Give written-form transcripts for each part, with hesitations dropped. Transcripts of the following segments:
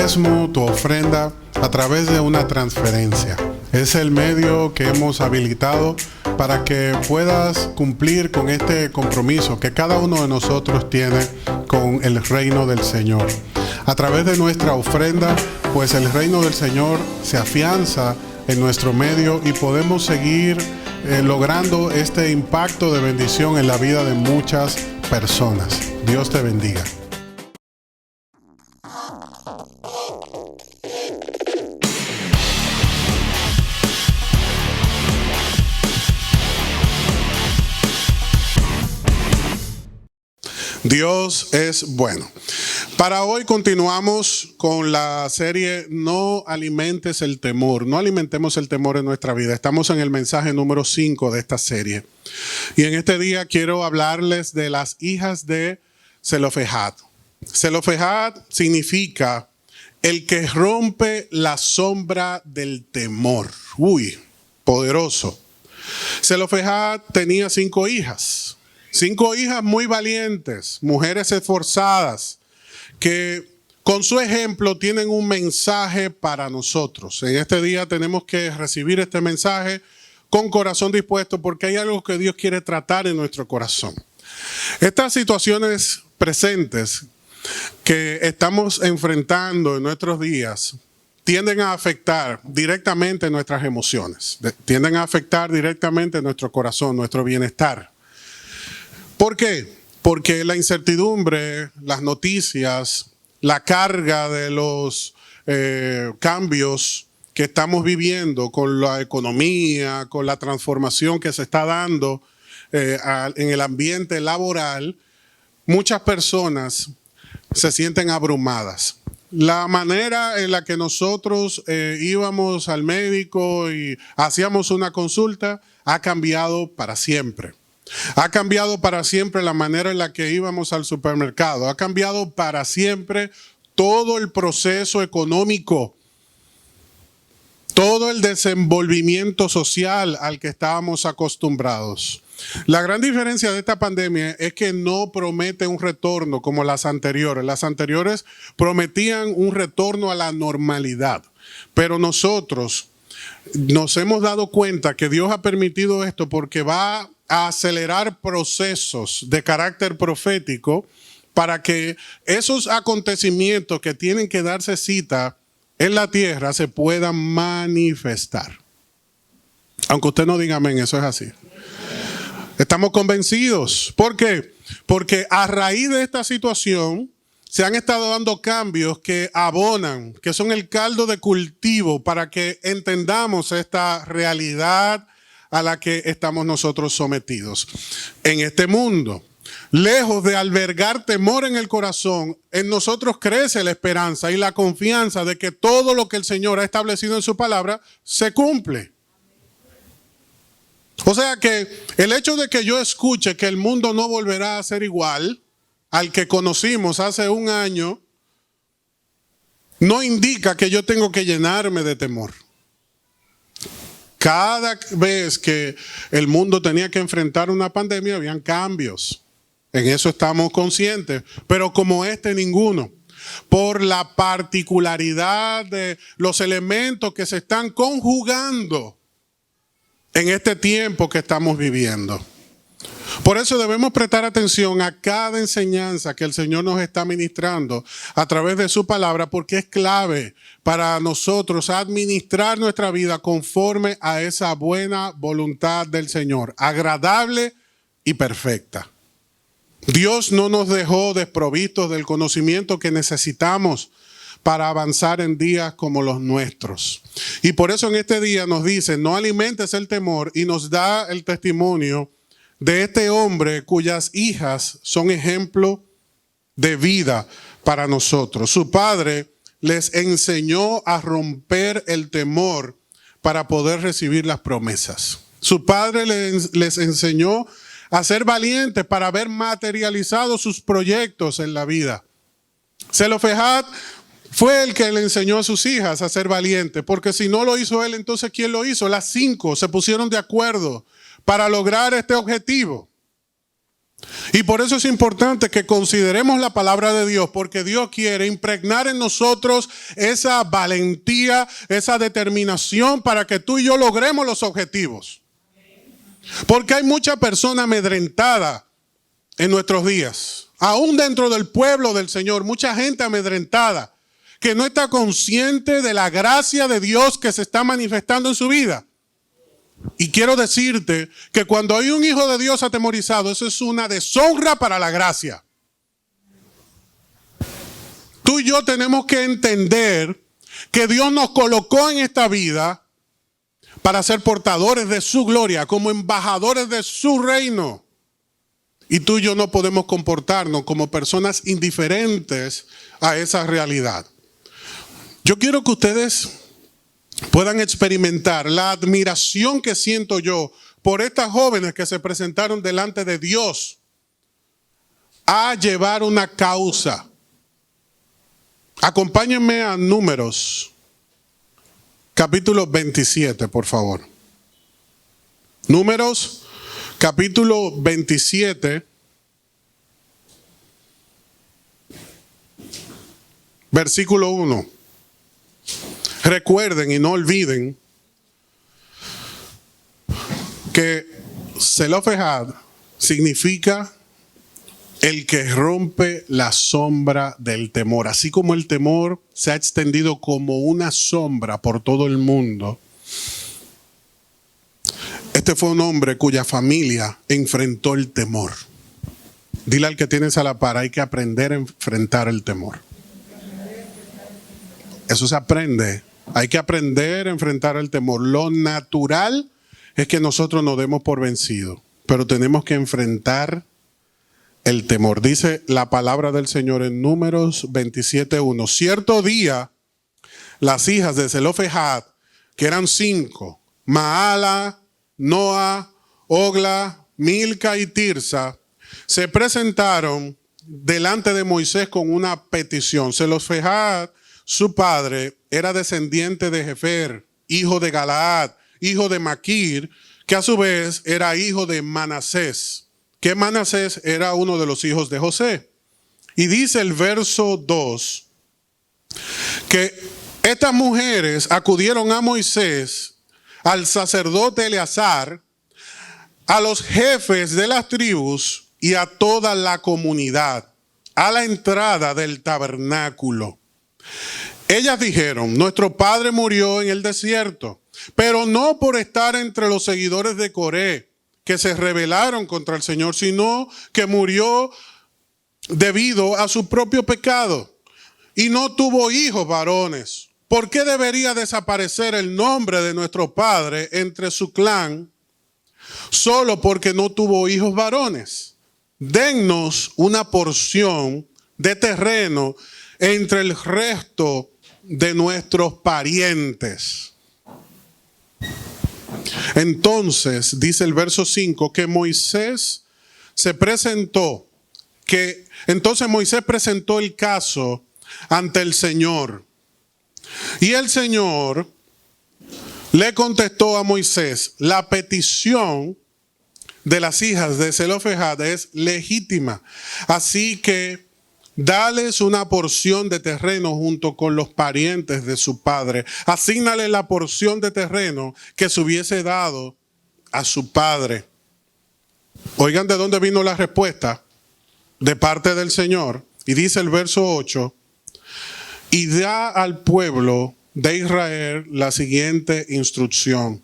diezmo, tu ofrenda, a través de una transferencia. Es el medio que hemos habilitado para que puedas cumplir con este compromiso que cada uno de nosotros tiene con el reino del Señor. A través de nuestra ofrenda, pues el reino del Señor se afianza en nuestro medio y podemos seguir logrando este impacto de bendición en la vida de muchas personas. Dios te bendiga. Dios es bueno. Para hoy continuamos con la serie No alimentes el temor. No alimentemos el temor en nuestra vida. Estamos en el mensaje número 5 de esta serie. Y en este día quiero hablarles de las hijas de Zelofehad. Zelofehad significa el que rompe la sombra del temor. Uy, poderoso. Zelofehad tenía 5 hijas. 5 hijas muy valientes, mujeres esforzadas, que con su ejemplo tienen un mensaje para nosotros. En este día tenemos que recibir este mensaje con corazón dispuesto porque hay algo que Dios quiere tratar en nuestro corazón. Estas situaciones presentes que estamos enfrentando en nuestros días tienden a afectar directamente nuestras emociones, tienden a afectar directamente nuestro corazón, nuestro bienestar. ¿Por qué? Porque la incertidumbre, las noticias, la carga de los cambios que estamos viviendo con la economía, con la transformación que se está dando en el ambiente laboral, muchas personas se sienten abrumadas. La manera en la que nosotros íbamos al médico y hacíamos una consulta ha cambiado para siempre. Ha cambiado para siempre la manera en la que íbamos al supermercado. Ha cambiado para siempre todo el proceso económico, todo el desenvolvimiento social al que estábamos acostumbrados. La gran diferencia de esta pandemia es que no promete un retorno como las anteriores. Las anteriores prometían un retorno a la normalidad, pero nosotros nos hemos dado cuenta que Dios ha permitido esto porque va a acelerar procesos de carácter profético para que esos acontecimientos que tienen que darse cita en la tierra se puedan manifestar. Aunque usted no diga amén, eso es así. Estamos convencidos. ¿Por qué? Porque a raíz de esta situación se han estado dando cambios que abonan, que son el caldo de cultivo para que entendamos esta realidad a la que estamos nosotros sometidos. En este mundo, lejos de albergar temor en el corazón, en nosotros crece la esperanza y la confianza de que todo lo que el Señor ha establecido en su palabra se cumple. O sea que el hecho de que yo escuche que el mundo no volverá a ser igual al que conocimos hace un año, no indica que yo tengo que llenarme de temor. Cada vez que el mundo tenía que enfrentar una pandemia, habían cambios. En eso estamos conscientes. Pero como ninguno. Por la particularidad de los elementos que se están conjugando en este tiempo que estamos viviendo. Por eso debemos prestar atención a cada enseñanza que el Señor nos está ministrando a través de su palabra, porque es clave para nosotros administrar nuestra vida conforme a esa buena voluntad del Señor, agradable y perfecta. Dios no nos dejó desprovistos del conocimiento que necesitamos para avanzar en días como los nuestros. Y por eso en este día nos dice, no alimentes el temor, y nos da el testimonio de este hombre cuyas hijas son ejemplo de vida para nosotros. Su padre les enseñó a romper el temor para poder recibir las promesas. Su padre les enseñó a ser valientes para ver materializados sus proyectos en la vida. Zelofehad fue el que le enseñó a sus hijas a ser valientes, porque si no lo hizo él, entonces ¿quién lo hizo? Las 5 se pusieron de acuerdo para lograr este objetivo. Y por eso es importante que consideremos la palabra de Dios, porque Dios quiere impregnar en nosotros esa valentía, esa determinación para que tú y yo logremos los objetivos. Porque hay mucha persona amedrentada en nuestros días, aún dentro del pueblo del Señor, mucha gente amedrentada que no está consciente de la gracia de Dios que se está manifestando en su vida. Y quiero decirte que cuando hay un hijo de Dios atemorizado, eso es una deshonra para la gracia. Tú y yo tenemos que entender que Dios nos colocó en esta vida para ser portadores de su gloria, como embajadores de su reino. Y tú y yo no podemos comportarnos como personas indiferentes a esa realidad. Yo quiero que ustedes puedan experimentar la admiración que siento yo por estas jóvenes que se presentaron delante de Dios a llevar una causa. Acompáñenme a Números, capítulo 27, por favor. Números, capítulo 27, versículo 1. Recuerden y no olviden que Zelofehad significa el que rompe la sombra del temor. Así como el temor se ha extendido como una sombra por todo el mundo, este fue un hombre cuya familia enfrentó el temor. Dile al que tienes a la par, hay que aprender a enfrentar el temor. Eso se aprende. Hay que aprender a enfrentar el temor. Lo natural es que nosotros nos demos por vencidos, pero tenemos que enfrentar el temor. Dice la palabra del Señor en Números 27:1. Cierto día, las hijas de Zelofehad, que eran 5, Maala, Noa, Ogla, Milca y Tirsa, se presentaron delante de Moisés con una petición. Zelofehad, su padre, era descendiente de Jefer, hijo de Galaad, hijo de Maquir, que a su vez era hijo de Manasés, que Manasés era uno de los hijos de José. Y dice el verso 2, que estas mujeres acudieron a Moisés, al sacerdote Eleazar, a los jefes de las tribus y a toda la comunidad, a la entrada del tabernáculo. Ellas dijeron, nuestro padre murió en el desierto, pero no por estar entre los seguidores de Coré, que se rebelaron contra el Señor, sino que murió debido a su propio pecado y no tuvo hijos varones. ¿Por qué debería desaparecer el nombre de nuestro padre entre su clan solo porque no tuvo hijos varones? Dennos una porción de terreno entre el resto de nuestros parientes. Entonces, dice el verso 5, que Moisés se presentó, entonces Moisés presentó el caso ante el Señor. Y el Señor le contestó a Moisés, la petición de las hijas de Zelofehad es legítima, así que dales una porción de terreno junto con los parientes de su padre. Asígnale la porción de terreno que se hubiese dado a su padre. Oigan de dónde vino la respuesta de parte del Señor. Y dice el verso 8, y da al pueblo de Israel la siguiente instrucción.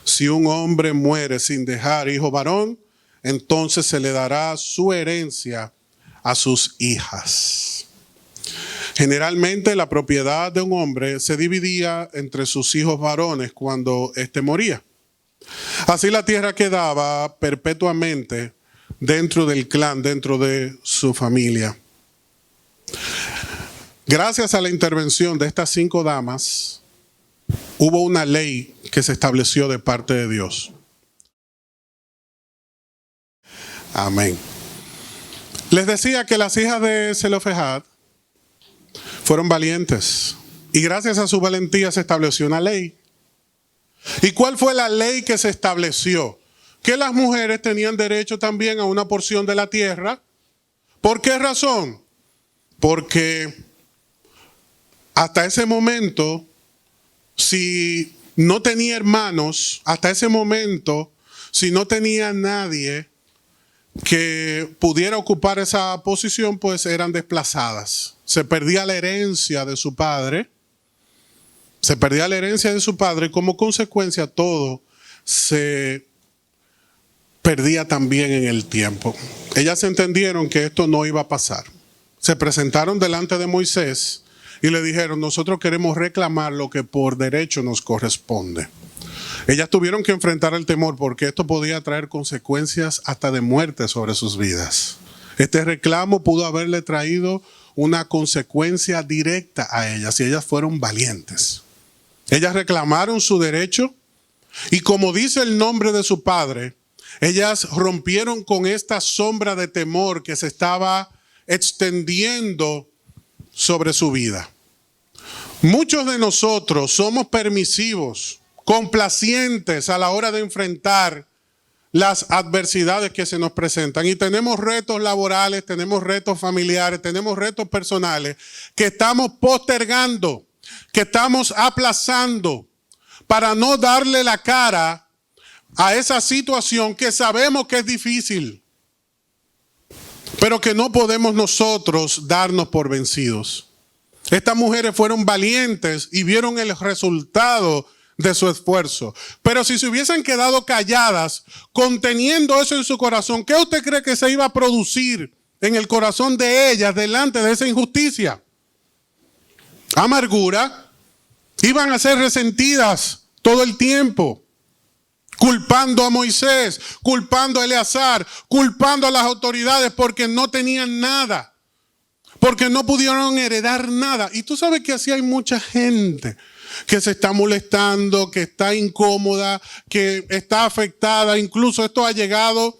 Si un hombre muere sin dejar hijo varón, entonces se le dará su herencia a sus hijas. Generalmente la propiedad de un hombre se dividía entre sus hijos varones cuando éste moría. Así la tierra quedaba perpetuamente dentro del clan, dentro de su familia. Gracias a la intervención de estas 5 damas, hubo una ley que se estableció de parte de Dios. Amén. Les decía que las hijas de Zelofehad fueron valientes y gracias a su valentía se estableció una ley. ¿Y cuál fue la ley que se estableció? que las mujeres tenían derecho también a una porción de la tierra. ¿Por qué razón? Porque hasta ese momento, si no tenía hermanos, hasta ese momento, si no tenía nadie que pudiera ocupar esa posición, pues eran desplazadas. Se perdía la herencia de su padre. Se perdía la herencia de su padre y como consecuencia todo se perdía también en el tiempo. Ellas entendieron que esto no iba a pasar. Se presentaron delante de Moisés y le dijeron, nosotros queremos reclamar lo que por derecho nos corresponde. Ellas tuvieron que enfrentar el temor porque esto podía traer consecuencias hasta de muerte sobre sus vidas. Este reclamo pudo haberle traído una consecuencia directa a ellas y ellas fueron valientes. Ellas reclamaron su derecho y como dice el nombre de su padre, ellas rompieron con esta sombra de temor que se estaba extendiendo sobre su vida. Muchos de nosotros somos permisivos, complacientes a la hora de enfrentar las adversidades que se nos presentan y tenemos retos laborales, tenemos retos familiares, tenemos retos personales que estamos postergando, que estamos aplazando para no darle la cara a esa situación que sabemos que es difícil, pero que no podemos nosotros darnos por vencidos. Estas mujeres fueron valientes y vieron el resultado de su esfuerzo. Pero si se hubiesen quedado calladas, conteniendo eso en su corazón, ¿qué usted cree que se iba a producir en el corazón de ellas delante de esa injusticia? Amargura. Iban a ser resentidas todo el tiempo, culpando a Moisés, culpando a Eleazar, culpando a las autoridades porque no tenían nada, porque no pudieron heredar nada. Y tú sabes que así hay mucha gente que se está molestando, que está incómoda, que está afectada. Incluso esto ha llegado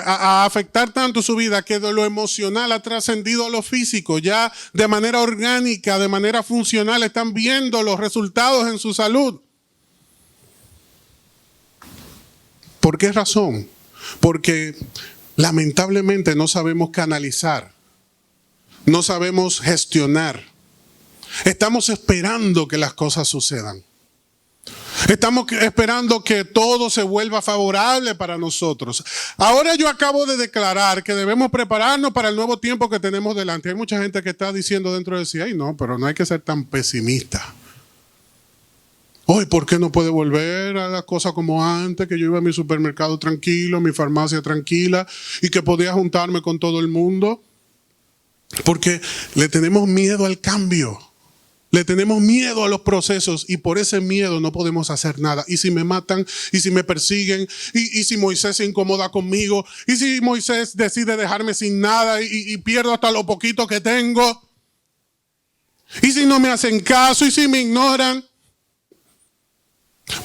a afectar tanto su vida que de lo emocional ha trascendido a lo físico. Ya de manera orgánica, de manera funcional, están viendo los resultados en su salud. ¿Por qué razón? Porque lamentablemente no sabemos canalizar, no sabemos gestionar. Estamos esperando que las cosas sucedan. Estamos esperando que todo se vuelva favorable para nosotros. Ahora yo acabo de declarar que debemos prepararnos para el nuevo tiempo que tenemos delante. Hay mucha gente que está diciendo dentro de sí, ay no, pero no hay que ser tan pesimista. Hoy, ¿por qué no puede volver a las cosas como antes? Que yo iba a mi supermercado tranquilo, a mi farmacia tranquila y que podía juntarme con todo el mundo. Porque le tenemos miedo al cambio. Le tenemos miedo a los procesos y por ese miedo no podemos hacer nada. Y si me matan, y si me persiguen, y si Moisés se incomoda conmigo, y si Moisés decide dejarme sin nada y pierdo hasta lo poquito que tengo, y si no me hacen caso, y si me ignoran.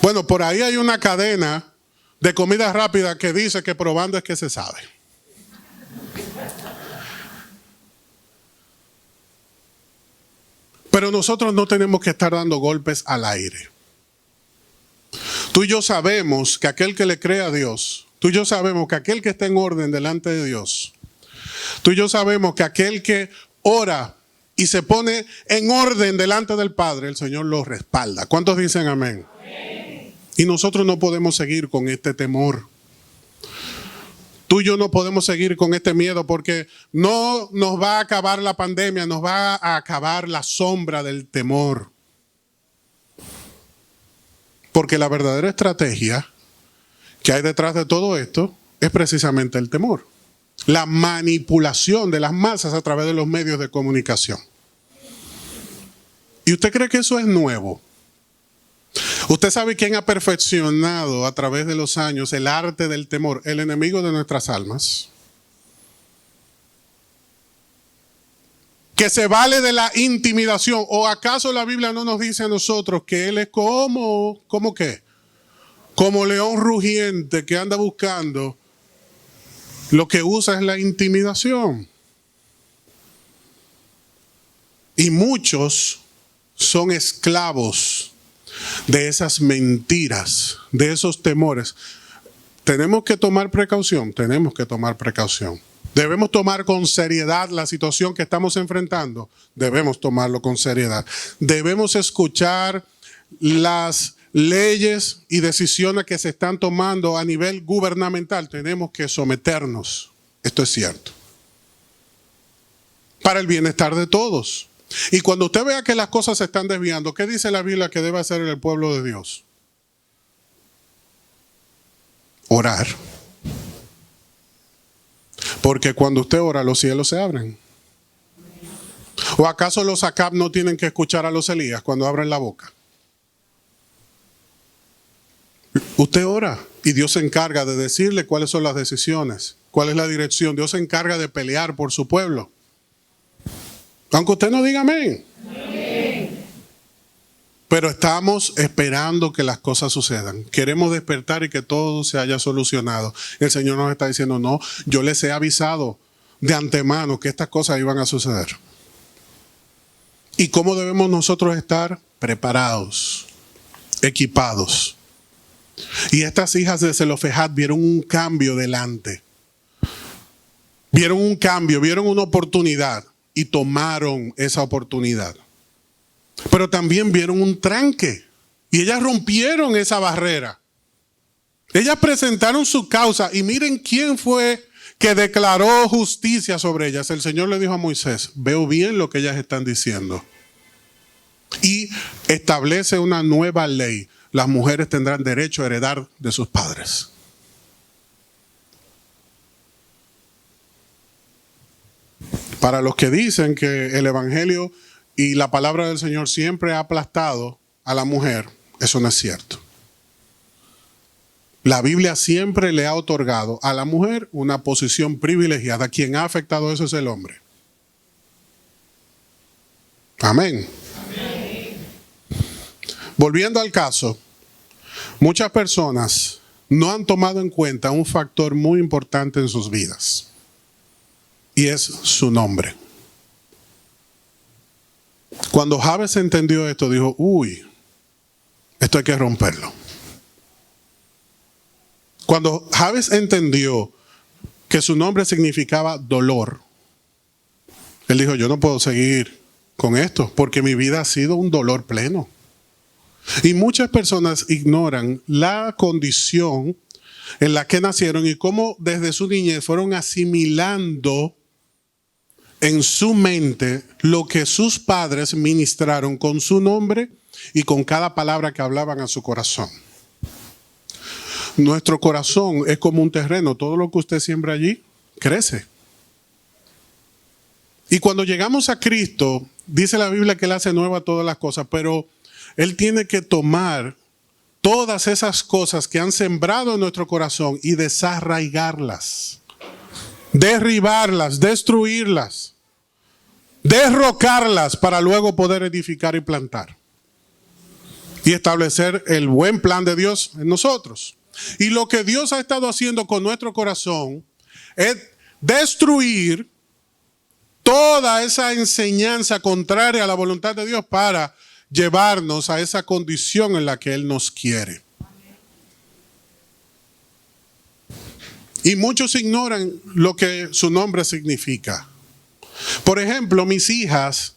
Bueno, por ahí hay una cadena de comida rápida que dice que probando es que se sabe. Pero nosotros no tenemos que estar dando golpes al aire. Tú y yo sabemos que aquel que le cree a Dios, tú y yo sabemos que aquel que está en orden delante de Dios, tú y yo sabemos que aquel que ora y se pone en orden delante del Padre, el Señor lo respalda. ¿Cuántos dicen amén? Amén. Y nosotros no podemos seguir con este temor. Tú y yo no podemos seguir con este miedo porque no nos va a acabar la pandemia, nos va a acabar la sombra del temor. Porque la verdadera estrategia que hay detrás de todo esto es precisamente el temor. La manipulación de las masas a través de los medios de comunicación. ¿Y usted cree que eso es nuevo? Usted sabe quién ha perfeccionado a través de los años el arte del temor, el enemigo de nuestras almas. Que se vale de la intimidación. ¿O acaso la Biblia no nos dice a nosotros que él es ¿cómo qué? Como león rugiente que anda buscando, lo que usa es la intimidación. Y muchos son esclavos de esas mentiras, de esos temores. Tenemos que tomar precaución, tenemos que tomar precaución. Debemos tomar con seriedad la situación que estamos enfrentando, debemos tomarlo con seriedad. Debemos escuchar las leyes y decisiones que se están tomando a nivel gubernamental, tenemos que someternos, esto es cierto, para el bienestar de todos. Y cuando usted vea que las cosas se están desviando, ¿qué dice la Biblia que debe hacer el pueblo de Dios? Orar. Porque cuando usted ora, los cielos se abren. ¿O acaso los Acab no tienen que escuchar a los Elías cuando abren la boca? Usted ora y Dios se encarga de decirle cuáles son las decisiones, cuál es la dirección. Dios se encarga de pelear por su pueblo. Aunque usted no diga amén. Amén. Pero estamos esperando que las cosas sucedan. Queremos despertar y que todo se haya solucionado. El Señor nos está diciendo, no, yo les he avisado de antemano que estas cosas iban a suceder. ¿Y cómo debemos nosotros estar? Preparados, equipados. Y estas hijas de Zelofejad vieron un cambio delante. Vieron un cambio, vieron una oportunidad y tomaron esa oportunidad. Pero también vieron un tranque y ellas rompieron esa barrera. Ellas presentaron su causa y miren quién fue que declaró justicia sobre ellas. El Señor le dijo a Moisés, veo bien lo que ellas están diciendo. Y establece una nueva ley. Las mujeres tendrán derecho a heredar de sus padres. Para los que dicen que el Evangelio y la palabra del Señor siempre ha aplastado a la mujer, eso no es cierto. La Biblia siempre le ha otorgado a la mujer una posición privilegiada. Quien ha afectado eso es el hombre. Amén. Amén. Volviendo al caso, muchas personas no han tomado en cuenta un factor muy importante en sus vidas. Y es su nombre. Cuando Jabes entendió esto, dijo, uy, esto hay que romperlo. Cuando Jabes entendió que su nombre significaba dolor, él dijo, yo no puedo seguir con esto, porque mi vida ha sido un dolor pleno. Y muchas personas ignoran la condición en la que nacieron y cómo desde su niñez fueron asimilando en su mente lo que sus padres ministraron con su nombre y con cada palabra que hablaban a su corazón. Nuestro corazón es como un terreno, todo lo que usted siembra allí crece. Y cuando llegamos a Cristo, dice la Biblia que Él hace nuevas todas las cosas, pero Él tiene que tomar todas esas cosas que han sembrado en nuestro corazón y desarraigarlas, derribarlas, destruirlas, derrocarlas para luego poder edificar y plantar y establecer el buen plan de Dios en nosotros. Y lo que Dios ha estado haciendo con nuestro corazón es destruir toda esa enseñanza contraria a la voluntad de Dios para llevarnos a esa condición en la que Él nos quiere. Y muchos ignoran lo que su nombre significa. Por ejemplo, mis hijas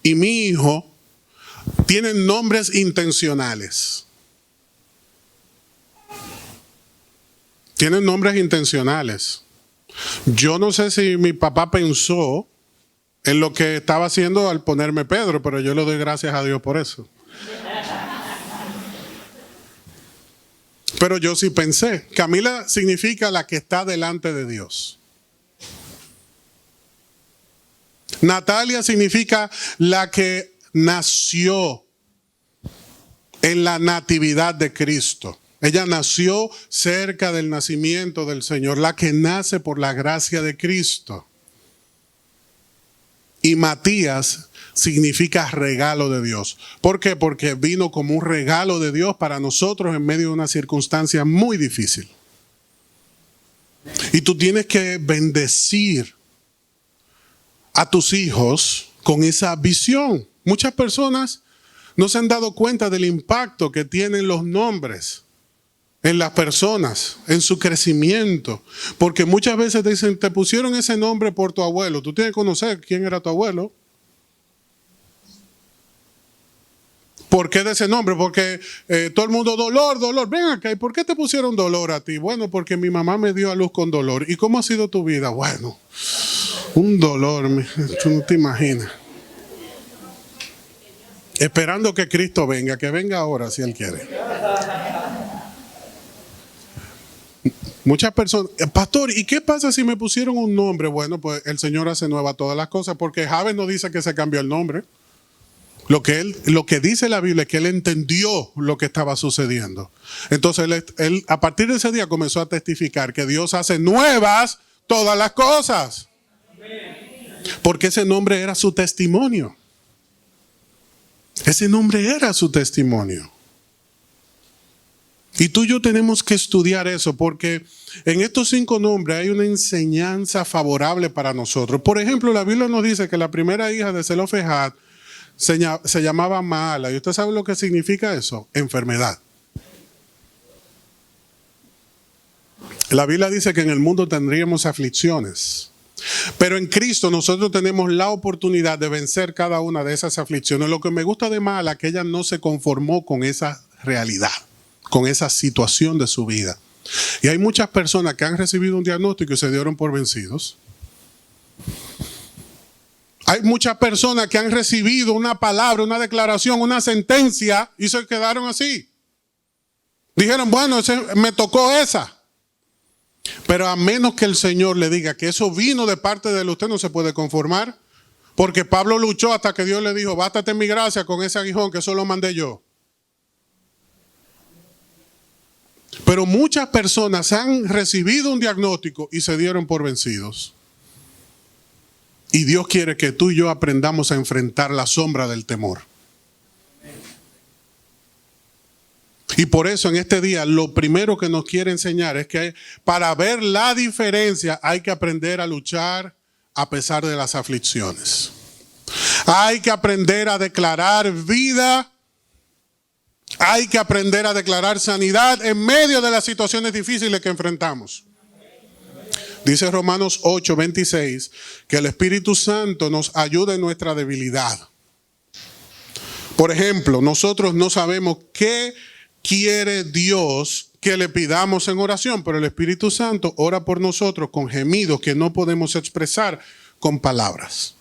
y mi hijo tienen nombres intencionales. Tienen nombres intencionales. Yo no sé si mi papá pensó en lo que estaba haciendo al ponerme Pedro, pero yo le doy gracias a Dios por eso. Pero yo sí pensé. Camila significa la que está delante de Dios. Natalia significa la que nació en la natividad de Cristo. Ella nació cerca del nacimiento del Señor, la que nace por la gracia de Cristo. Y Matías significa regalo de Dios. ¿Por qué? Porque vino como un regalo de Dios para nosotros en medio de una circunstancia muy difícil. Y tú tienes que bendecir a tus hijos con esa visión. Muchas personas no se han dado cuenta del impacto que tienen los nombres en las personas, en su crecimiento. Porque muchas veces te dicen, te pusieron ese nombre por tu abuelo. Tú tienes que conocer quién era tu abuelo. ¿Por qué de ese nombre? Porque todo el mundo, dolor, dolor. Ven acá, ¿y por qué te pusieron dolor a ti? Bueno, porque mi mamá me dio a luz con dolor. ¿Y cómo ha sido tu vida? Bueno, un dolor, tú no te imaginas. Esperando que Cristo venga, que venga ahora si Él quiere. Muchas personas, pastor, ¿y qué pasa si me pusieron un nombre? Bueno, pues el Señor hace nueva todas las cosas, porque Javes no dice que se cambió el nombre. Lo que dice la Biblia es que él entendió lo que estaba sucediendo. Entonces él a partir de ese día comenzó a testificar que Dios hace nuevas todas las cosas. Porque ese nombre era su testimonio. Ese nombre era su testimonio. Y tú y yo tenemos que estudiar eso, porque en estos 5 nombres hay una enseñanza favorable para nosotros. Por ejemplo, la Biblia nos dice que la primera hija de Zelofejad se llamaba Maala. ¿Y usted sabe lo que significa eso? Enfermedad. La Biblia dice que en el mundo tendríamos aflicciones. Pero en Cristo nosotros tenemos la oportunidad de vencer cada una de esas aflicciones. Lo que me gusta de Maala es que ella no se conformó con esa realidad, con esa situación de su vida. Y hay muchas personas que han recibido un diagnóstico y se dieron por vencidos. Hay muchas personas que han recibido una palabra, una declaración, una sentencia y se quedaron así. Dijeron, bueno, me tocó esa. Pero a menos que el Señor le diga que eso vino de parte de él, usted no se puede conformar. Porque Pablo luchó hasta que Dios le dijo, bástate en mi gracia con ese aguijón que eso lo mandé yo. Pero muchas personas han recibido un diagnóstico y se dieron por vencidos. Y Dios quiere que tú y yo aprendamos a enfrentar la sombra del temor. Y por eso en este día lo primero que nos quiere enseñar es que para ver la diferencia hay que aprender a luchar a pesar de las aflicciones. Hay que aprender a declarar vida. Hay que aprender a declarar sanidad en medio de las situaciones difíciles que enfrentamos. Dice Romanos 8:26 que el Espíritu Santo nos ayuda en nuestra debilidad. Por ejemplo, nosotros no sabemos qué quiere Dios que le pidamos en oración, pero el Espíritu Santo ora por nosotros con gemidos que no podemos expresar con palabras.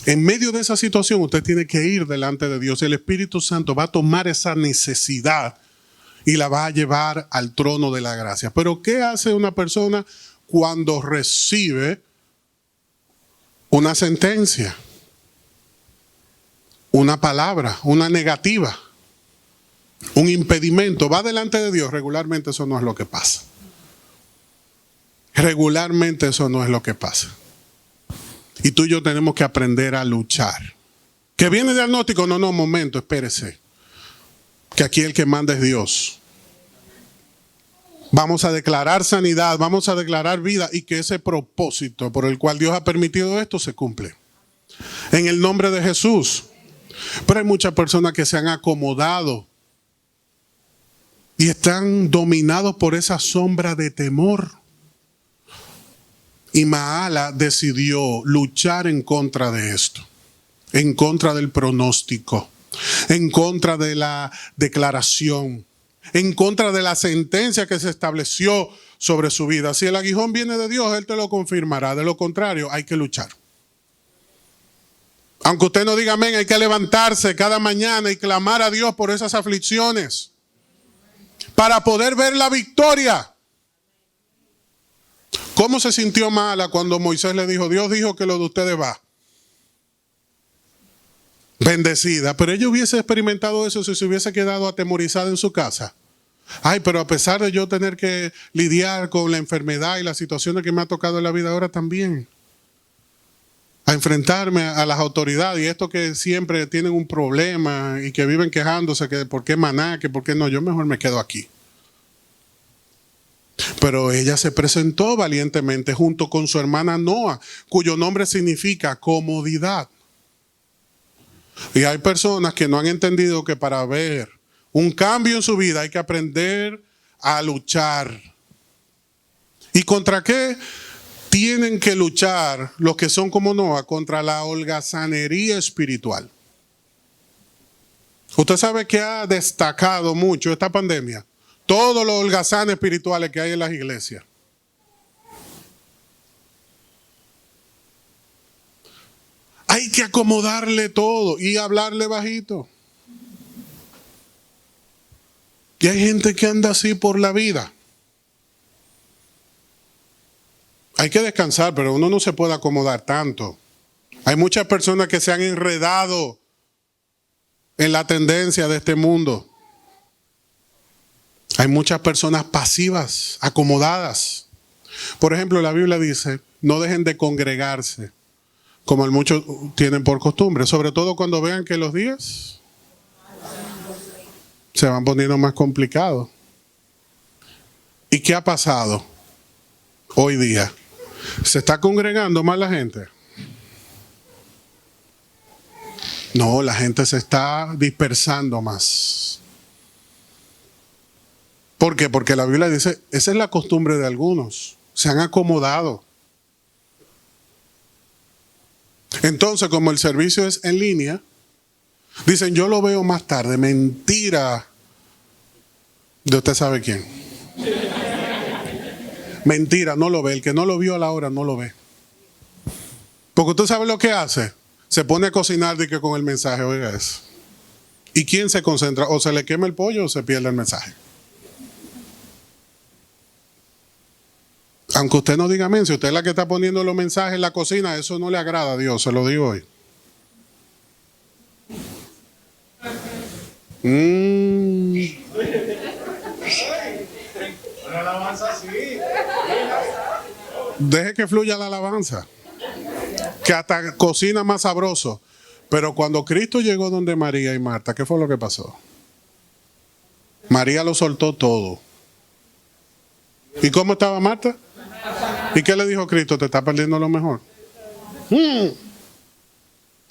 En medio de esa situación usted tiene que ir delante de Dios. El Espíritu Santo va a tomar esa necesidad y la va a llevar al trono de la gracia. Pero ¿qué hace una persona cuando recibe una sentencia, una palabra, una negativa, un impedimento? Va delante de Dios. Regularmente eso no es lo que pasa. Regularmente eso no es lo que pasa. Y tú y yo tenemos que aprender a luchar. ¿Que viene diagnóstico? No, momento, espérese. Que aquí el que manda es Dios. Vamos a declarar sanidad, vamos a declarar vida y que ese propósito por el cual Dios ha permitido esto se cumple. En el nombre de Jesús. Pero hay muchas personas que se han acomodado y están dominados por esa sombra de temor. Y Maala decidió luchar en contra de esto, en contra del pronóstico, en contra de la declaración, en contra de la sentencia que se estableció sobre su vida. Si el aguijón viene de Dios, Él te lo confirmará. De lo contrario, hay que luchar. Aunque usted no diga amén, hay que levantarse cada mañana y clamar a Dios por esas aflicciones para poder ver la victoria. ¿Cómo se sintió Maala cuando Moisés le dijo, Dios dijo que lo de ustedes va? Bendecida. Pero ella hubiese experimentado eso si se hubiese quedado atemorizada en su casa. Ay, pero a pesar de yo tener que lidiar con la enfermedad y las situaciones que me ha tocado en la vida ahora también, a enfrentarme a las autoridades y estos que siempre tienen un problema y que viven quejándose que por qué maná, que por qué no, yo mejor me quedo aquí. Pero ella se presentó valientemente junto con su hermana Noa, cuyo nombre significa comodidad. Y hay personas que no han entendido que para ver un cambio en su vida hay que aprender a luchar. ¿Y contra qué tienen que luchar los que son como Noah? Contra la holgazanería espiritual. Usted sabe que ha destacado mucho esta pandemia. Todos los holgazanes espirituales que hay en las iglesias. Hay que acomodarle todo y hablarle bajito. Y hay gente que anda así por la vida. Hay que descansar, pero uno no se puede acomodar tanto. Hay muchas personas que se han enredado en la tendencia de este mundo. Hay muchas personas pasivas, acomodadas. Por ejemplo, la Biblia dice, no dejen de congregarse, como muchos tienen por costumbre, sobre todo cuando vean que los días se van poniendo más complicados. ¿Y qué ha pasado hoy día? ¿Se está congregando más la gente? No, la gente se está dispersando más. ¿Por qué? Porque la Biblia dice, esa es la costumbre de algunos. Se han acomodado. Entonces, como el servicio es en línea, dicen, yo lo veo más tarde. Mentira. De usted sabe quién. Mentira, no lo ve. El que no lo vio a la hora no lo ve. Porque usted sabe lo que hace. Se pone a cocinar de que con el mensaje, oiga eso. ¿Y quién se concentra? O se le quema el pollo o se pierde el mensaje. Aunque usted no diga amén, si usted es la que está poniendo los mensajes en la cocina, eso no le agrada a Dios, se lo digo hoy. Una alabanza así. Deje que fluya la alabanza. Que hasta cocina más sabroso. Pero cuando Cristo llegó donde María y Marta, ¿qué fue lo que pasó? María lo soltó todo. ¿Y cómo estaba Marta? ¿Y qué le dijo Cristo? Te está perdiendo lo mejor.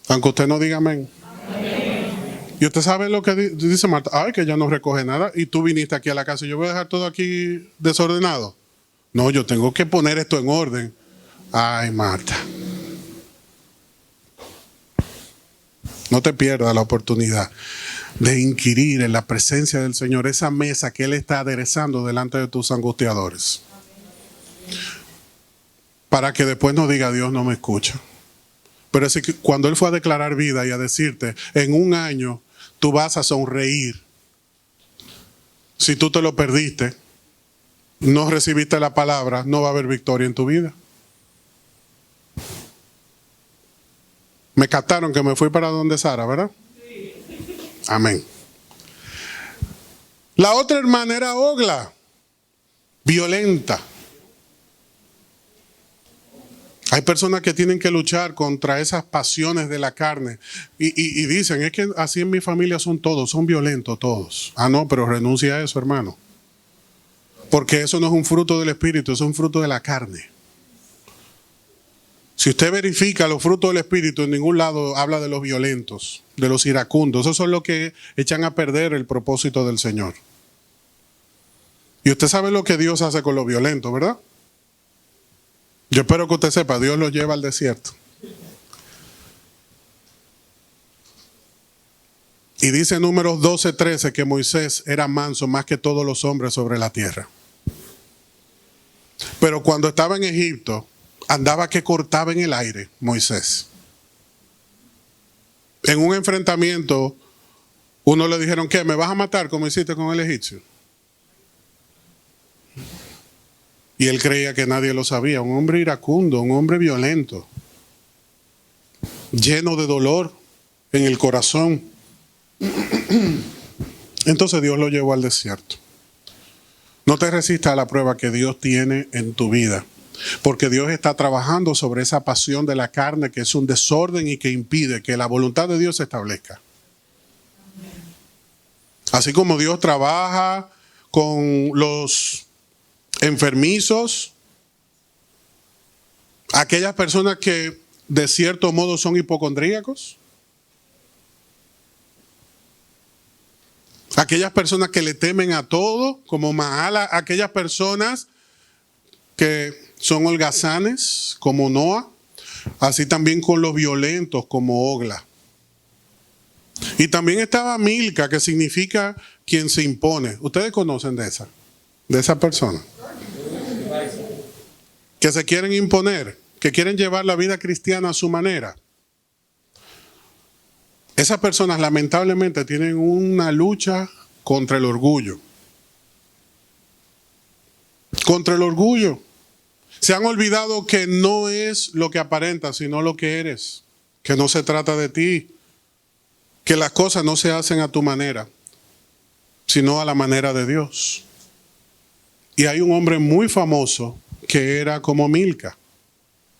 Aunque usted no diga amén. Y usted sabe lo que dice Marta. Ay, que ella no recoge nada. Y tú viniste aquí a la casa y yo voy a dejar todo aquí desordenado. No, yo tengo que poner esto en orden. Ay, Marta. No te pierdas la oportunidad de inquirir en la presencia del Señor esa mesa que Él está aderezando delante de tus angustiadores. Para que después no diga, Dios no me escucha. Pero es que cuando Él fue a declarar vida y a decirte, en un año tú vas a sonreír. Si tú te lo perdiste, no recibiste la palabra, no va a haber victoria en tu vida. Me captaron que me fui para donde Sara, ¿verdad? Sí. Amén. La otra hermana era Ogla, violenta. Hay personas que tienen que luchar contra esas pasiones de la carne y dicen, es que así en mi familia son todos, son violentos todos. Ah, no, pero renuncia a eso, hermano. Porque eso no es un fruto del Espíritu, eso es un fruto de la carne. Si usted verifica los frutos del Espíritu, en ningún lado habla de los violentos, de los iracundos. Esos son los que echan a perder el propósito del Señor. Y usted sabe lo que Dios hace con los violentos, ¿verdad? Yo espero que usted sepa, Dios los lleva al desierto. Y dice Números 12:13 que Moisés era manso más que todos los hombres sobre la tierra. Pero cuando estaba en Egipto, andaba que cortaba en el aire Moisés. En un enfrentamiento, uno le dijeron, ¿qué? ¿Me vas a matar como hiciste con el egipcio? Y él creía que nadie lo sabía. Un hombre iracundo, un hombre violento, lleno de dolor en el corazón. Entonces Dios lo llevó al desierto. No te resistas a la prueba que Dios tiene en tu vida, porque Dios está trabajando sobre esa pasión de la carne que es un desorden y que impide que la voluntad de Dios se establezca. Así como Dios trabaja con los enfermizos, aquellas personas que de cierto modo son hipocondríacos. Aquellas personas que le temen a todo, como Maala, aquellas personas que son holgazanes, como Noa, así también con los violentos, como Ogla. Y también estaba Milca, que significa quien se impone. ¿Ustedes conocen de esa persona? Que se quieren imponer, que quieren llevar la vida cristiana a su manera. Esas personas lamentablemente tienen una lucha contra el orgullo. Contra el orgullo. Se han olvidado que no es lo que aparentas, sino lo que eres. Que no se trata de ti. Que las cosas no se hacen a tu manera, sino a la manera de Dios. Y hay un hombre muy famoso que era como Milca.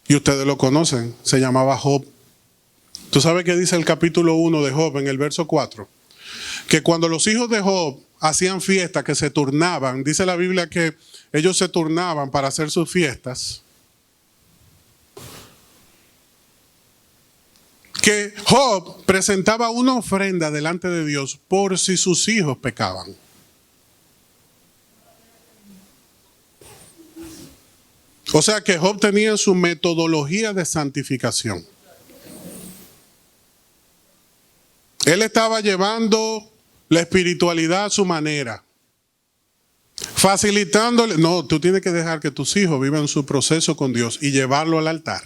Y ustedes lo conocen, se llamaba Job. ¿Tú sabes qué dice el capítulo 1 de Job en el verso 4? Que cuando los hijos de Job hacían fiestas, que se turnaban, dice la Biblia que ellos se turnaban para hacer sus fiestas, que Job presentaba una ofrenda delante de Dios por si sus hijos pecaban. O sea que Job tenía su metodología de santificación. Él estaba llevando la espiritualidad a su manera, facilitándole. No, tú tienes que dejar que tus hijos vivan su proceso con Dios y llevarlo al altar.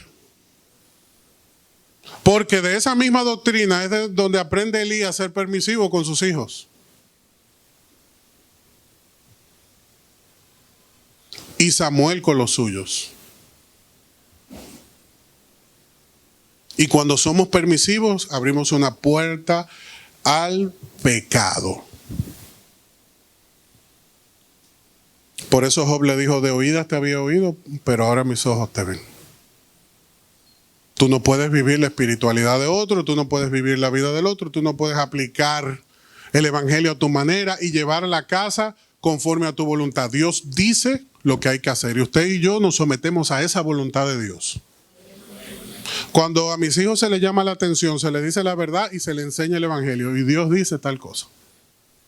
Porque de esa misma doctrina es de donde aprende Elías a ser permisivo con sus hijos. Y Samuel con los suyos. Y cuando somos permisivos, abrimos una puerta al pecado. Por eso Job le dijo, de oídas te había oído, pero ahora mis ojos te ven. Tú no puedes vivir la espiritualidad de otro, tú no puedes vivir la vida del otro, tú no puedes aplicar el evangelio a tu manera y llevar a la casa conforme a tu voluntad. Dios dice lo que hay que hacer y usted y yo nos sometemos a esa voluntad de Dios. Cuando a mis hijos se les llama la atención, se les dice la verdad y se les enseña el evangelio y Dios dice tal cosa.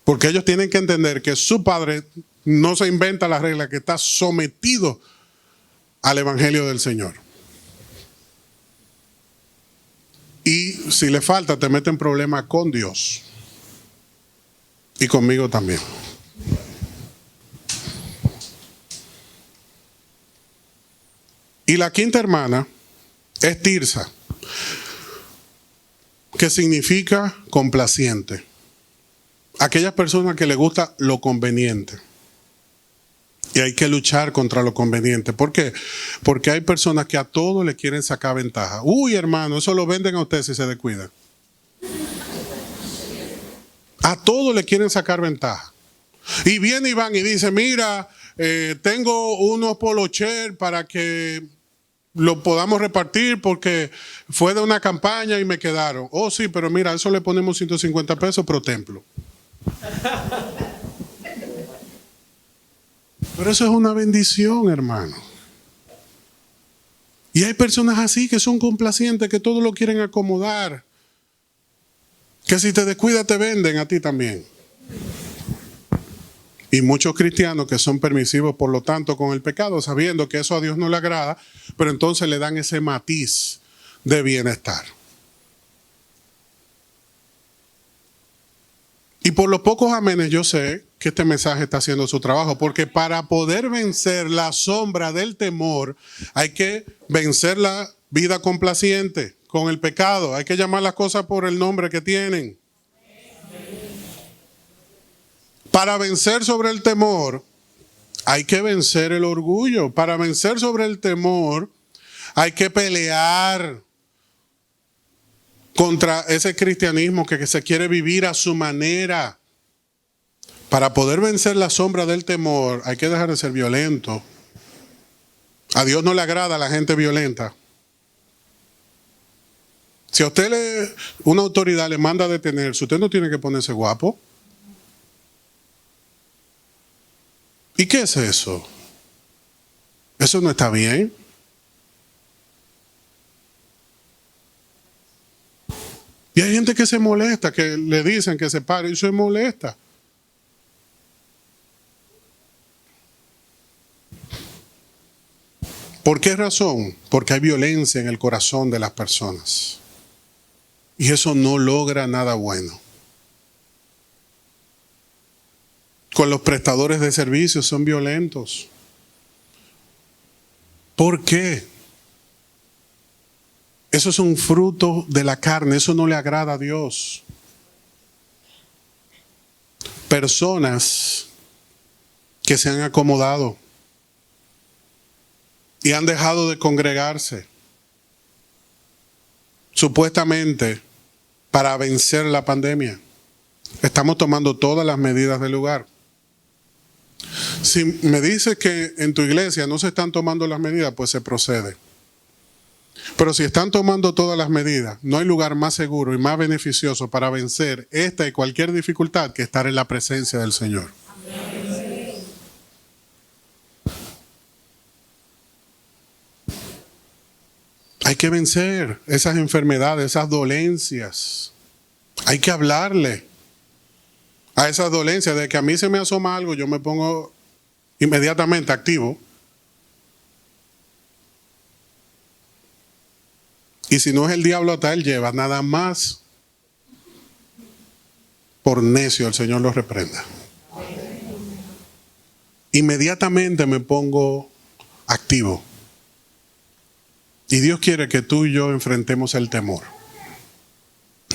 Porque ellos tienen que entender que su padre no se inventa la regla, que está sometido al evangelio del Señor. Y si le falta, te meten problemas con Dios. Y conmigo también. Y la quinta hermana es Tirsa, que significa complaciente. Aquellas personas que les gusta lo conveniente. Y hay que luchar contra lo conveniente. ¿Por qué? Porque hay personas que a todo le quieren sacar ventaja. Uy, hermano, eso lo venden a usted si se descuida. A todo le quieren sacar ventaja. Y vienen y van y dicen, mira, tengo unos polocher para que lo podamos repartir porque fue de una campaña y me quedaron. Oh, sí, pero mira, eso le ponemos 150 pesos pro templo. Pero eso es una bendición, hermano. Y hay personas así que son complacientes, que todo lo quieren acomodar. Que si te descuidas te venden a ti también. Y muchos cristianos que son permisivos, por lo tanto, con el pecado, sabiendo que eso a Dios no le agrada, pero entonces le dan ese matiz de bienestar. Y por los pocos amenes yo sé que este mensaje está haciendo su trabajo, porque para poder vencer la sombra del temor, hay que vencer la vida complaciente con el pecado. Hay que llamar las cosas por el nombre que tienen. Para vencer sobre el temor, hay que vencer el orgullo. Para vencer sobre el temor, hay que pelear contra ese cristianismo que se quiere vivir a su manera. Para poder vencer la sombra del temor, hay que dejar de ser violento. A Dios no le agrada a la gente violenta. Si a usted una autoridad le manda a detenerse, usted no tiene que ponerse guapo. ¿Y qué es eso? Eso no está bien. Y hay gente que se molesta, que le dicen que se pare y se molesta. ¿Por qué razón? Porque hay violencia en el corazón de las personas. Y eso no logra nada bueno. Con los prestadores de servicios son violentos. ¿Por qué? Eso es un fruto de la carne, eso no le agrada a Dios. Personas que se han acomodado y han dejado de congregarse, supuestamente para vencer la pandemia. Estamos tomando todas las medidas del lugar. Si me dices que en tu iglesia no se están tomando las medidas, pues se procede. Pero si están tomando todas las medidas, no hay lugar más seguro y más beneficioso para vencer esta y cualquier dificultad que estar en la presencia del Señor. Hay que vencer esas enfermedades, esas dolencias. Hay que hablarle a esas dolencias. De que a mí se me asoma algo, yo me pongo inmediatamente activo. Y si no es el diablo, hasta él lleva. Nada más por necio el Señor los reprenda. Inmediatamente me pongo activo. Y Dios quiere que tú y yo enfrentemos el temor.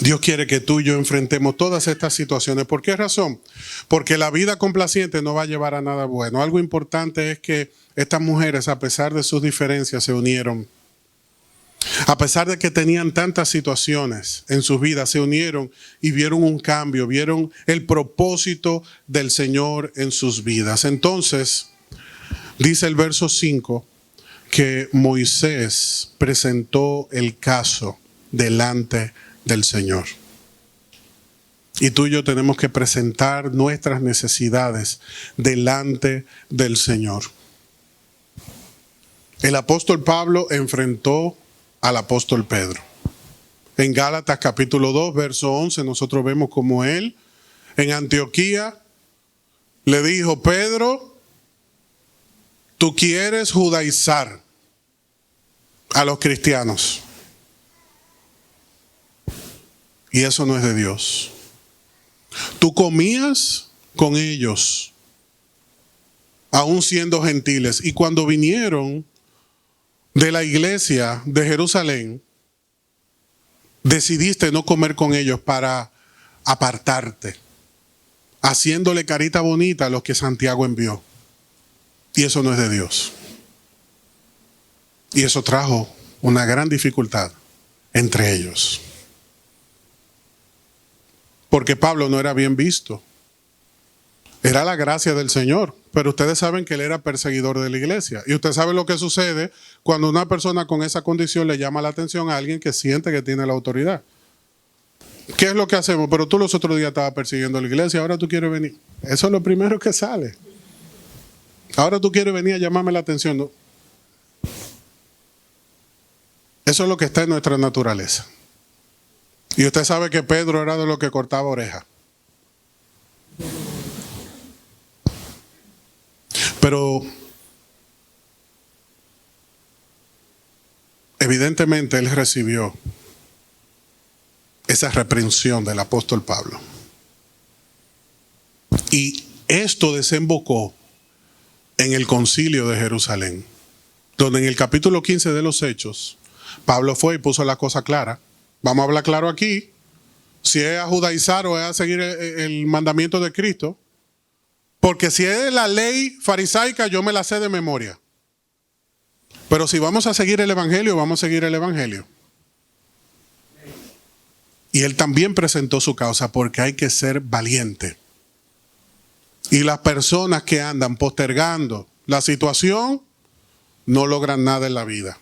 Dios quiere que tú y yo enfrentemos todas estas situaciones. ¿Por qué razón? Porque la vida complaciente no va a llevar a nada bueno. Algo importante es que estas mujeres, a pesar de sus diferencias, se unieron. A pesar de que tenían tantas situaciones en sus vidas, se unieron y vieron un cambio, vieron el propósito del Señor en sus vidas. Entonces, dice el verso 5, que Moisés presentó el caso delante del Señor. Y tú y yo tenemos que presentar nuestras necesidades delante del Señor. El apóstol Pablo enfrentó al apóstol Pedro. En Gálatas capítulo 2, verso 11, nosotros vemos como él en Antioquía le dijo: Pedro, tú quieres judaizar a los cristianos. Y eso no es de Dios. Tú comías con ellos, aún siendo gentiles. Y cuando vinieron de la iglesia de Jerusalén, decidiste no comer con ellos para apartarte, haciéndole carita bonita a los que Santiago envió. Y eso no es de Dios. Y eso trajo una gran dificultad entre ellos. Porque Pablo no era bien visto. Era la gracia del Señor. Pero ustedes saben que él era perseguidor de la iglesia. Y usted sabe lo que sucede cuando una persona con esa condición le llama la atención a alguien que siente que tiene la autoridad. ¿Qué es lo que hacemos? Pero tú los otros días estabas persiguiendo a la iglesia, ahora tú quieres venir. Eso es lo primero que sale. Ahora tú quieres venir a llamarme la atención. ¿No? Eso es lo que está en nuestra naturaleza. Y usted sabe que Pedro era de los que cortaba orejas. Pero evidentemente él recibió esa reprensión del apóstol Pablo. Y esto desembocó en el concilio de Jerusalén, donde en el capítulo 15 de los Hechos, Pablo fue y puso la cosa clara. Vamos a hablar claro aquí. Si es a judaizar o es a seguir el mandamiento de Cristo. Porque si es la ley farisaica, yo me la sé de memoria. Pero si vamos a seguir el evangelio, vamos a seguir el evangelio. Y él también presentó su causa, porque hay que ser valiente. Y las personas que andan postergando la situación no logran nada en la vida.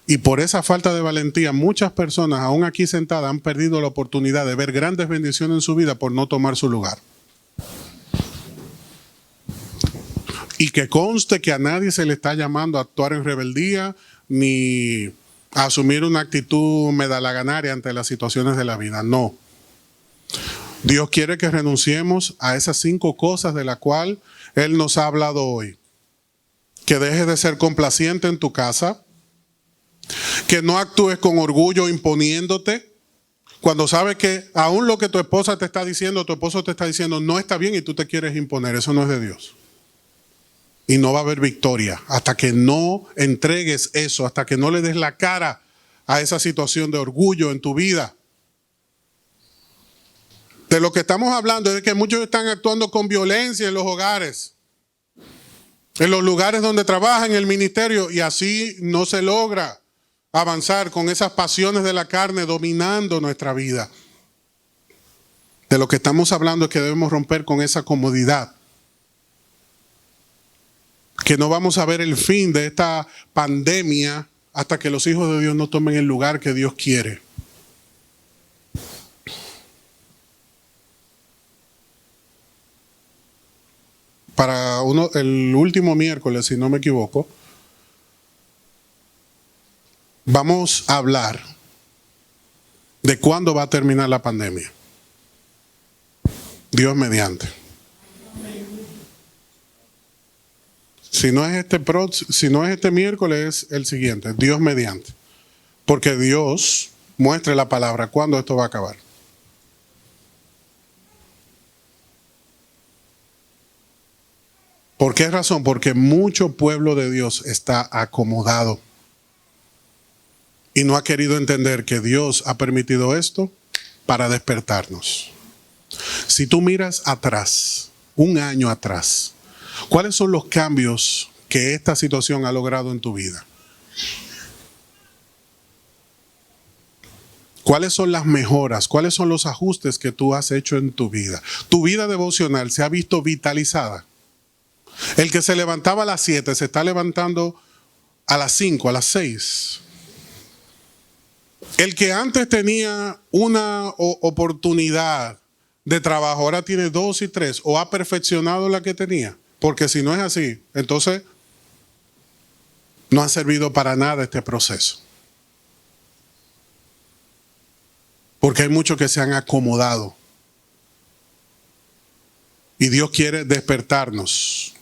Y por esa falta de valentía, muchas personas, aún aquí sentadas, han perdido la oportunidad de ver grandes bendiciones en su vida por no tomar su lugar. Y que conste que a nadie se le está llamando a actuar en rebeldía ni a asumir una actitud medalaganaria ante las situaciones de la vida. No. Dios quiere que renunciemos a esas 5 cosas de las cuales Él nos ha hablado hoy. que dejes de ser complaciente en tu casa, que no actúes con orgullo imponiéndote, cuando sabes que aún lo que tu esposa te está diciendo, tu esposo te está diciendo no está bien y tú te quieres imponer. Eso no es de Dios. Y no va a haber victoria hasta que no entregues eso, hasta que no le des la cara a esa situación de orgullo en tu vida. De lo que estamos hablando es de que muchos están actuando con violencia en los hogares, en los lugares donde trabajan, en el ministerio, y así no se logra avanzar con esas pasiones de la carne dominando nuestra vida. De lo que estamos hablando es que debemos romper con esa comodidad. Que no vamos a ver el fin de esta pandemia hasta que los hijos de Dios no tomen el lugar que Dios quiere. Para el último miércoles, si no me equivoco, vamos a hablar de cuándo va a terminar la pandemia. Dios mediante. Si no es este miércoles, es el siguiente. Dios mediante. Porque Dios muestre la palabra cuándo esto va a acabar. ¿Por qué razón? Porque mucho pueblo de Dios está acomodado y no ha querido entender que Dios ha permitido esto para despertarnos. Si tú miras atrás, un año atrás, ¿cuáles son los cambios que esta situación ha logrado en tu vida? ¿Cuáles son las mejoras? ¿Cuáles son los ajustes que tú has hecho en tu vida? Tu vida devocional se ha visto vitalizada. El que se levantaba a las 7 se está levantando a las 5, a las 6. El que antes tenía una oportunidad de trabajo, ahora tiene 2 y 3, o ha perfeccionado la que tenía. Porque si no es así, entonces no ha servido para nada este proceso. Porque hay muchos que se han acomodado. Y Dios quiere despertarnos.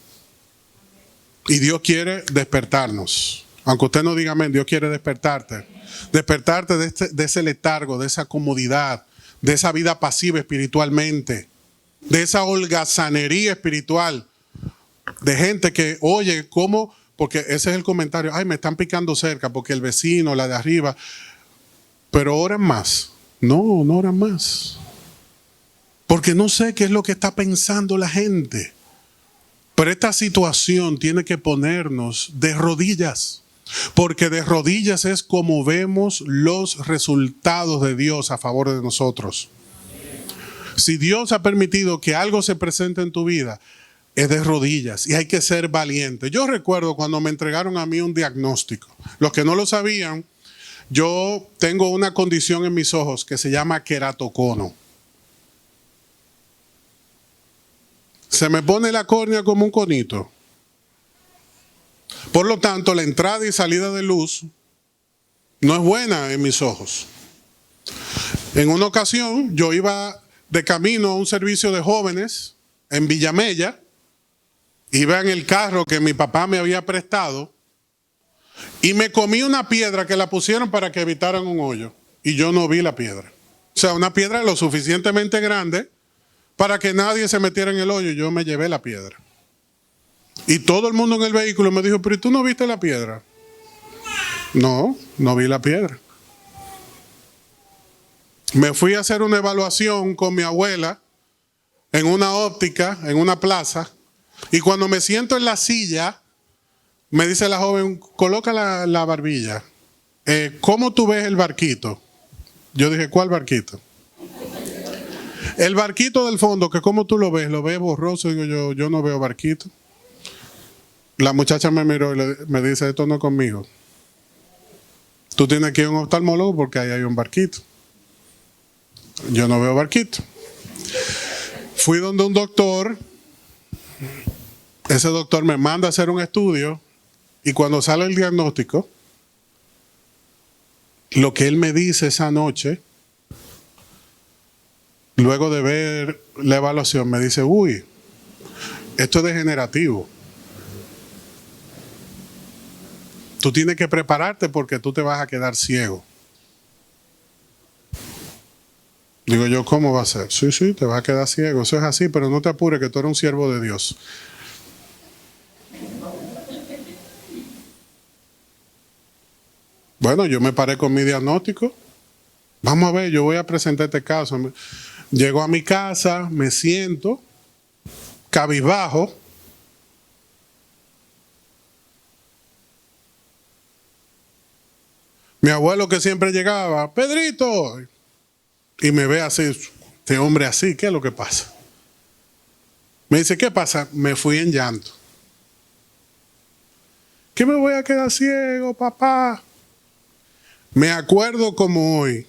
Y Dios quiere despertarnos. Aunque usted no diga amén, Dios quiere despertarte. Despertarte de ese letargo, de esa comodidad, de esa vida pasiva espiritualmente, de esa holgazanería espiritual, de gente que, oye, ¿cómo? Porque ese es el comentario, ay, me están picando cerca porque el vecino, la de arriba, pero oran más. No, no oran más. Porque no sé qué es lo que está pensando la gente. Pero esta situación tiene que ponernos de rodillas, porque de rodillas es como vemos los resultados de Dios a favor de nosotros. Si Dios ha permitido que algo se presente en tu vida, es de rodillas y hay que ser valiente. Yo recuerdo cuando me entregaron a mí un diagnóstico. Los que no lo sabían, yo tengo una condición en mis ojos que se llama queratocono. Se me pone la córnea como un conito. Por lo tanto, la entrada y salida de luz no es buena en mis ojos. En una ocasión, yo iba de camino a un servicio de jóvenes en Villamella. Iba en el carro que mi papá me había prestado y me comí una piedra que la pusieron para que evitaran un hoyo. Y yo no vi la piedra. O sea, una piedra lo suficientemente grande para que nadie se metiera en el hoyo. Yo me llevé la piedra. Y todo el mundo en el vehículo me dijo, pero ¿tú no viste la piedra? No, no vi la piedra. Me fui a hacer una evaluación con mi abuela en una óptica, en una plaza. Y cuando me siento en la silla, me dice la joven, coloca la barbilla. ¿Cómo tú ves el barquito? Yo dije, ¿cuál barquito? El barquito del fondo, que ¿cómo tú lo ves borroso. Digo yo no veo barquito. La muchacha me miró y me dice, esto no es conmigo. Tú tienes que ir a un oftalmólogo porque ahí hay un barquito. Yo no veo barquito. Fui donde un doctor. Ese doctor me manda a hacer un estudio y cuando sale el diagnóstico, lo que él me dice esa noche, luego de ver la evaluación, me dice, uy, esto es degenerativo. Tú tienes que prepararte porque tú te vas a quedar ciego. Digo yo, ¿cómo va a ser? Sí, sí, te vas a quedar ciego. Eso es así, pero no te apures que tú eres un siervo de Dios. Bueno, yo me paré con mi diagnóstico. Vamos a ver, yo voy a presentar este caso. Llego a mi casa, me siento, cabizbajo. Mi abuelo que siempre llegaba, Pedrito, y me ve así, este hombre así, ¿qué es lo que pasa? Me dice, ¿qué pasa? Me fui en llanto. ¿Qué me voy a quedar ciego, papá? Me acuerdo como hoy.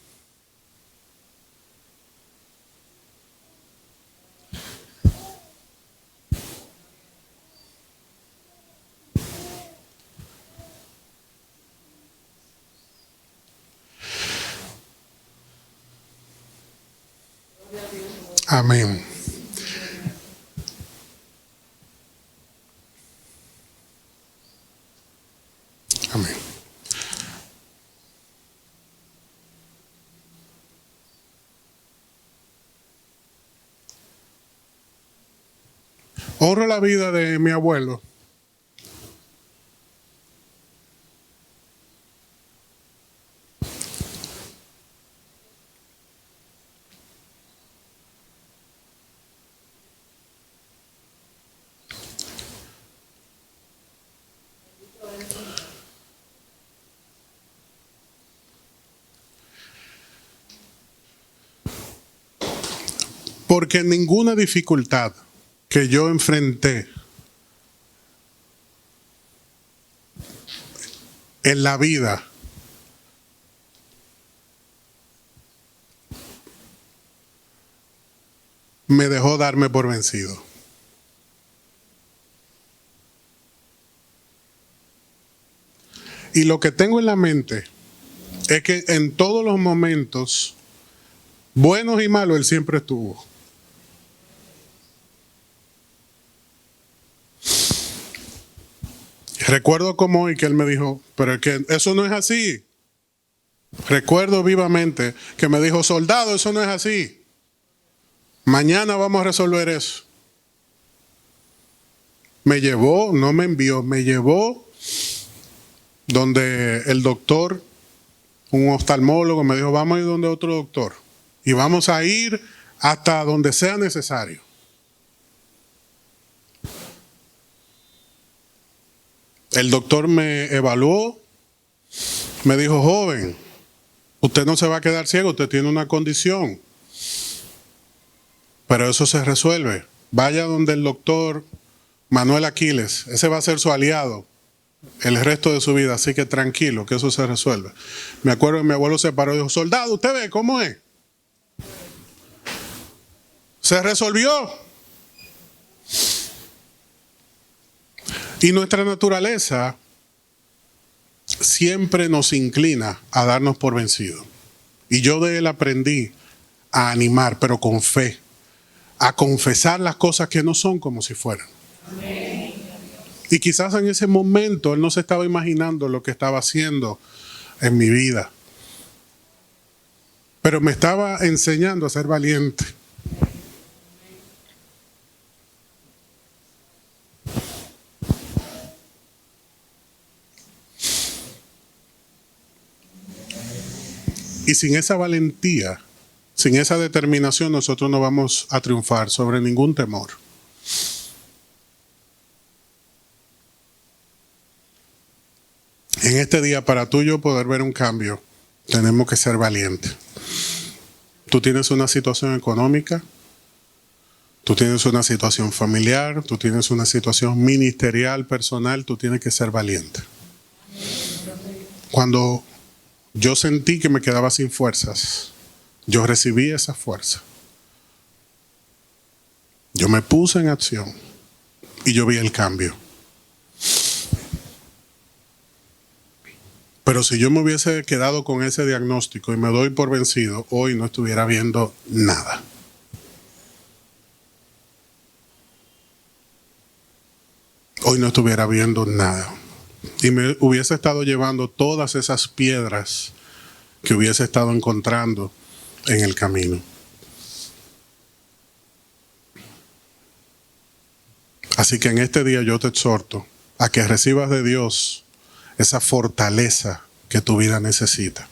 Amén. Amén. Honro la vida de mi abuelo. Porque ninguna dificultad que yo enfrenté en la vida me dejó darme por vencido. Y lo que tengo en la mente es que en todos los momentos, buenos y malos, Él siempre estuvo. Recuerdo como hoy que Él me dijo, pero es que eso no es así. Recuerdo vivamente que me dijo, soldado, eso no es así. Mañana vamos a resolver eso. Me llevó, no me envió, me llevó donde el doctor, un oftalmólogo, me dijo, vamos a ir donde otro doctor. Y vamos a ir hasta donde sea necesario. El doctor me evaluó, me dijo, joven, usted no se va a quedar ciego, usted tiene una condición. Pero eso se resuelve. Vaya donde el doctor Manuel Aquiles, ese va a ser su aliado el resto de su vida, así que tranquilo, que eso se resuelve. Me acuerdo que mi abuelo se paró y dijo, soldado, ¿usted ve cómo es? Se resolvió. Y nuestra naturaleza siempre nos inclina a darnos por vencido. Y yo de él aprendí a animar, pero con fe, a confesar las cosas que no son como si fueran. Amén. Y quizás en ese momento él no se estaba imaginando lo que estaba haciendo en mi vida. Pero me estaba enseñando a ser valiente. Y sin esa valentía, sin esa determinación, nosotros no vamos a triunfar sobre ningún temor. En este día, para tú y yo poder ver un cambio, tenemos que ser valientes. Tú tienes una situación económica, tú tienes una situación familiar, tú tienes una situación ministerial, personal, tú tienes que ser valiente. Cuando yo sentí que me quedaba sin fuerzas, yo recibí esa fuerza. Yo me puse en acción y yo vi el cambio. Pero si yo me hubiese quedado con ese diagnóstico y me doy por vencido, hoy no estuviera viendo nada. Hoy no estuviera viendo nada. y me hubiese estado llevando todas esas piedras que hubiese estado encontrando en el camino. Así que en este día yo te exhorto a que recibas de Dios esa fortaleza que tu vida necesita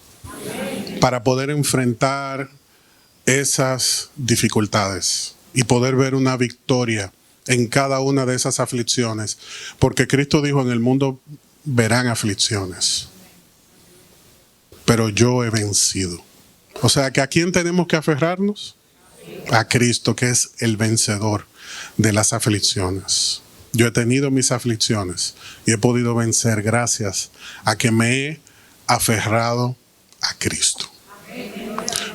para poder enfrentar esas dificultades y poder ver una victoria en cada una de esas aflicciones. Porque Cristo dijo, en el mundo verán aflicciones, pero yo he vencido. O sea, que ¿a quién tenemos que aferrarnos? A Cristo, que es el vencedor de las aflicciones. Yo he tenido mis aflicciones y he podido vencer gracias a que me he aferrado a Cristo.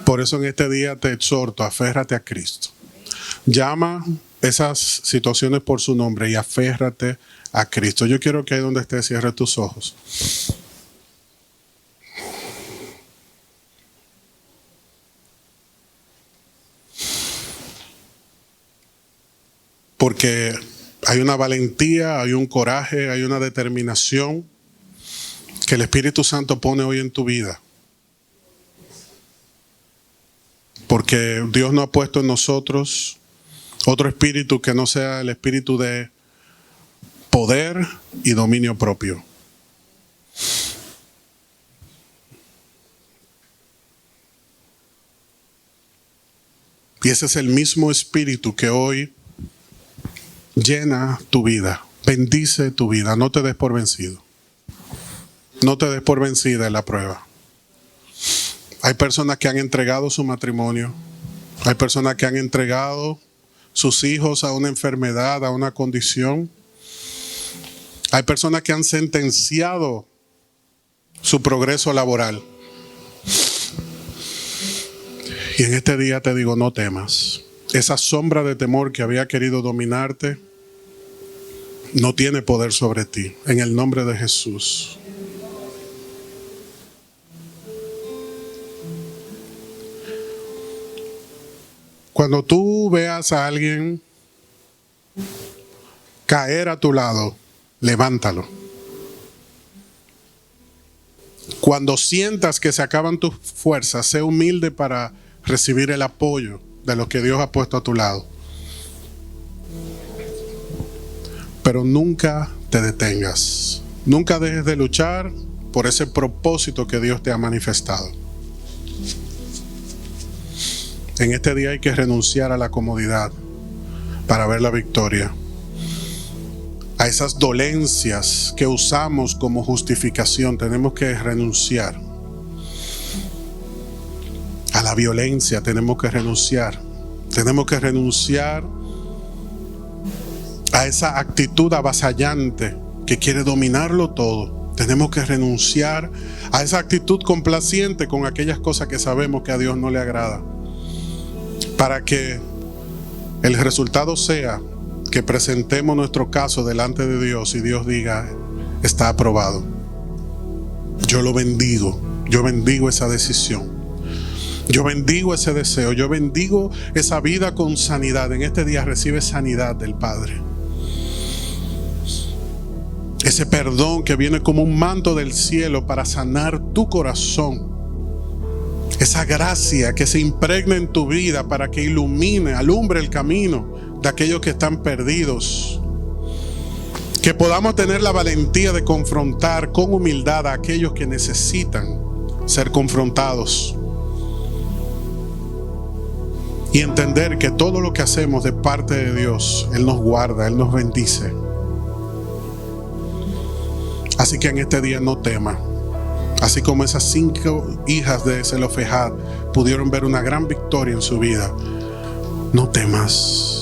Por eso en este día te exhorto, aférrate a Cristo. Llama esas situaciones por su nombre y aférrate a Cristo. Yo quiero que ahí donde estés cierres tus ojos. Porque hay una valentía, hay un coraje, hay una determinación que el Espíritu Santo pone hoy en tu vida. Porque Dios no ha puesto en nosotros otro espíritu que no sea el espíritu de poder y dominio propio. Y ese es el mismo espíritu que hoy llena tu vida, bendice tu vida. No te des por vencido. No te des por vencida en la prueba. Hay personas que han entregado su matrimonio. Hay personas que han entregado sus hijos a una enfermedad, a una condición. Hay personas que han sentenciado su progreso laboral. Y en este día te digo, no temas. Esa sombra de temor que había querido dominarte no tiene poder sobre ti. En el nombre de Jesús. Cuando tú veas a alguien caer a tu lado, levántalo. Cuando sientas que se acaban tus fuerzas, sé humilde para recibir el apoyo de los que Dios ha puesto a tu lado. Pero nunca te detengas. Nunca dejes de luchar por ese propósito que Dios te ha manifestado. En este día hay que renunciar a la comodidad para ver la victoria. A esas dolencias que usamos como justificación tenemos que renunciar. A la violencia tenemos que renunciar. Tenemos que renunciar a esa actitud avasallante que quiere dominarlo todo. Tenemos que renunciar a esa actitud complaciente con aquellas cosas que sabemos que a Dios no le agrada. Para que el resultado sea que presentemos nuestro caso delante de Dios y Dios diga, está aprobado. Yo lo bendigo. Yo bendigo esa decisión. Yo bendigo ese deseo. Yo bendigo esa vida con sanidad. En este día recibe sanidad del Padre. Ese perdón que viene como un manto del cielo para sanar tu corazón. Esa gracia que se impregna en tu vida para que ilumine, alumbre el camino de aquellos que están perdidos. Que podamos tener la valentía de confrontar con humildad a aquellos que necesitan ser confrontados. Y entender que todo lo que hacemos de parte de Dios, Él nos guarda, Él nos bendice. Así que en este día no tema. Así como esas 5 hijas de Zelofejad pudieron ver una gran victoria en su vida, no temas.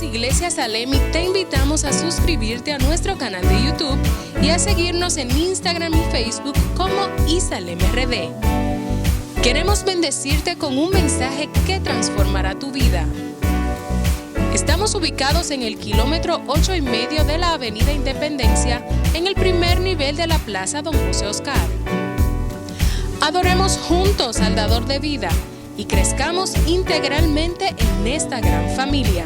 Iglesia Salem y te invitamos a suscribirte a nuestro canal de YouTube y a seguirnos en Instagram y Facebook como ISalemRD. Queremos bendecirte con un mensaje que transformará tu vida. Estamos ubicados en el kilómetro 8,5 de la Avenida Independencia, en el primer nivel de la Plaza Don José Oscar. Adoremos juntos al Dador de Vida y crezcamos integralmente en esta gran familia.